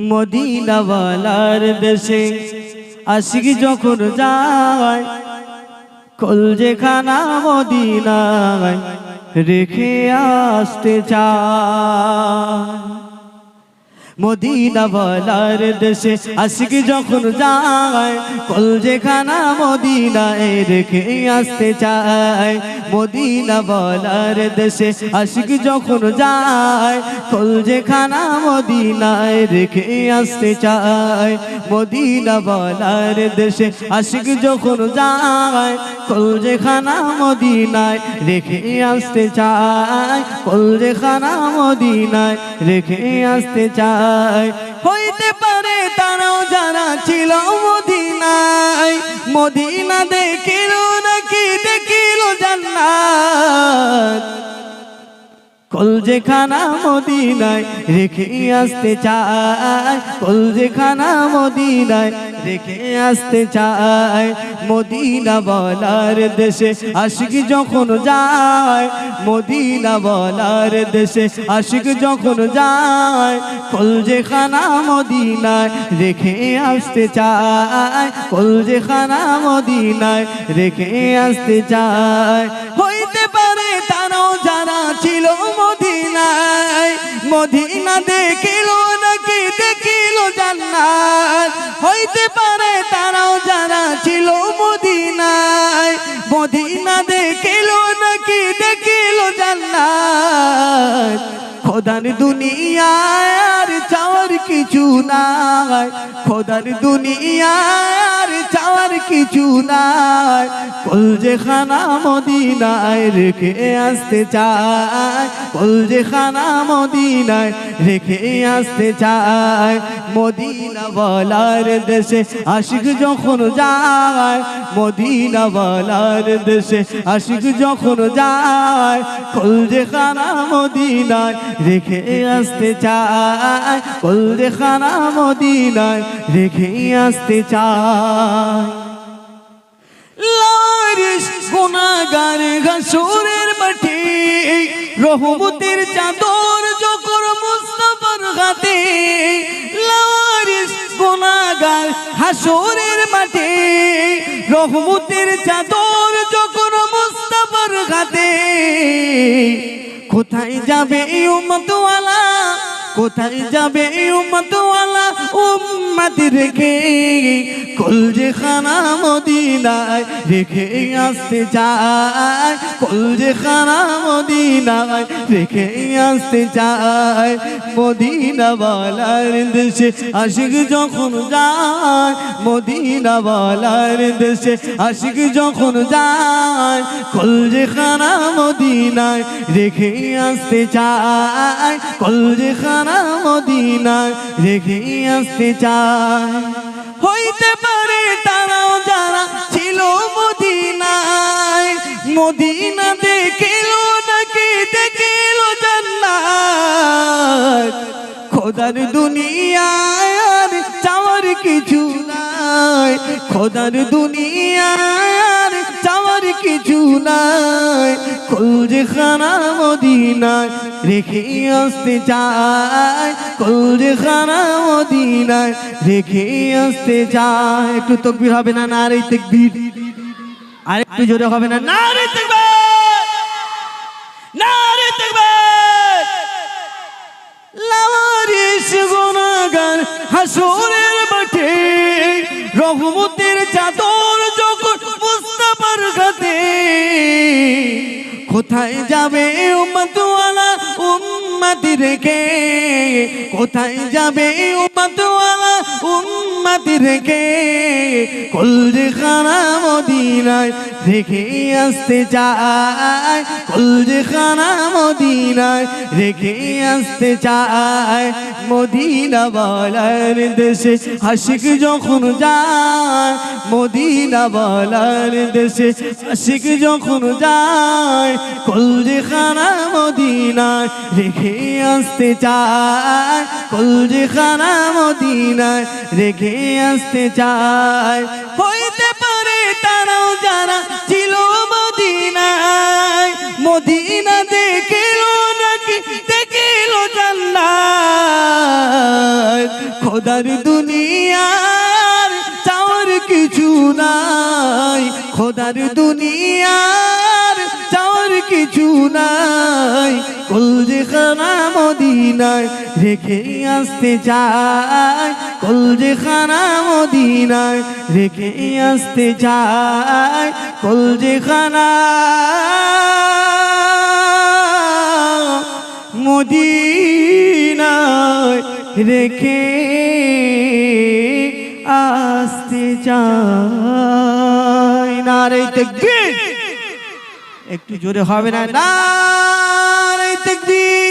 মদিনাওয়ালার দেশে আশিক যখন যায়, কলজেখানা মদিনায় রেখে আসতে চায়। মদিনাওয়ালার দেশে আশিক যখন যায়, কলজেখানা মদিনায় রেখে আসতে চায়। মদিনাওয়ালার দেশে আশিক যখন যায়, কলজেখানা মদিনায় রেখে আসতে চায়। মদিনাওয়ালার দেশে আশিক যখন যায়, কলজেখানা মদিনায় রেখে আসতে চায়। কলজেখানা মদিনায় রেখে আসতে চায়। হইতে পারে তারাও যারা ছিল মদিনায়, মদিনা দেখিল নাকি দেখিল জান্নাত। কলজেখানা মদিনায় রেখে আসতে চায়, কলজেখানা মদিনায় রেখে আসতে চায়। মদিনাওয়ালার দেশে আশিক যখন যায়, মদিনাওয়ালার দেশে আশিক যখন যায়, কলজেখানা মদিনায় রেখে আসতে চায়। কলজেখানা মদিনায় রেখে আসতে চায়। হইতে পারে তারাও যারা ছিল মদিনায়, মদিনা দেখিল নাকি দেখিল জান্নাত। হইতে পারে তারাও যারা ছিল মদিনায়, মদিনা দেখিল নাকি দেখিল জান্নাত। খোদার দুনিয়ায় আর চাওয়ার কিছু নাই, খোদার দুনিয়ায় আর চাওয়ার কিছু নাই। কলজেখানা মদিনায় রেখে আসতে চায়, কলজেখানা মদিনায় রেখে আসতে চায়। মদিনাওয়ালার দেশে আশিক যখন যায়, মদিনাওয়ালার দেশে আশিক যখন যায়, কলজেখানা মদিনায় রেখে আসতে চায়। কলজেখানা মদিনায় রেখে আসতে চায়। লারিস গুনাহগার হাসরের মাঠে, রহমতের চাদর যখন মুস্তাফার হাতে। লারিস গুনাহগার হাসরের মাঠে, রহমতের চাদর যখন মুস্তাফার হাতে। কোথায় যাবে এই উম্মতওয়ালা, কোথায় যাবে এই উম্মতওয়ালা উম্মত রেখে। কলজেখানা মদিনায় রেখে আসতে চায়, কলজেখানা মদিনায় রেখে আসতে চায়। মদিনাওয়ালার দেশে আশিক যখন যায়, মদিনাওয়ালার দেশে আশিক যখন যায়, কলজেখানা মদিনায় রেখে আসতে চায়। কলজেখানা মদিনায় রেখে আসতে চায়। হইতে পারে তারাও যারা ছিল মদিনায়, মদিনা দেখিল নাকি দেখিল জান্নাত। খোদার দুনিয়ায় আর চাওয়ার কিছু নাই, খোদার দুনিয়ায় আর চাওয়ার কিছু নাই। কলজেখানা মদিনায় রেখে আসতে চায়, কলজেখানা মদিনায় রেখে আসতে চায়। একটু তাকবীর হবে না? নারে তাকবীর। আর একটু জোরে হবে না? নারে তাকবীর, নারে তাকবীর। লারিস গুনাহগার হাসরের মাঠে, রহমতের চাদর যখন মুস্তাফার হাতে। কোথায় যাবে উম্মতওয়ালা উম্মত রেখে, কোথায় যাবে উম্মতওয়ালা উম্মত রেখে। কলজেখানা মদিনায় রেখে আসতে চায়, কলজেখানা মদিনায় রেখে আসতে চায়। মদিনাওয়ালার দেশে আশিক যখন যায়, মদিনাওয়ালার দেশে আশিক যখন যায়, কলজেখানা মদিনায় রেখে আসতে চায়। কলজেখানা মদিনায় রেখে আসতে চায়। হইতে পারে তারাও যারা ছিল মদিনায়, মদিনা দেখিল নাকি দেখিল জান্নাত। খোদার দুনিয়ার চাওয়ার কিছু নাই, খোদার দুনিয়ার চাওয়ার কিছু নাই, কলজেখানা মদিনায় রেখে আসতে চাই, কলজেখানা মদিনায় রেখে আসতে চাই, কলজেখানা মদিনায় রেখে আসতে চাই। নারে তাকবীর, একটু জোরে হবে না? নারে তাকবীর।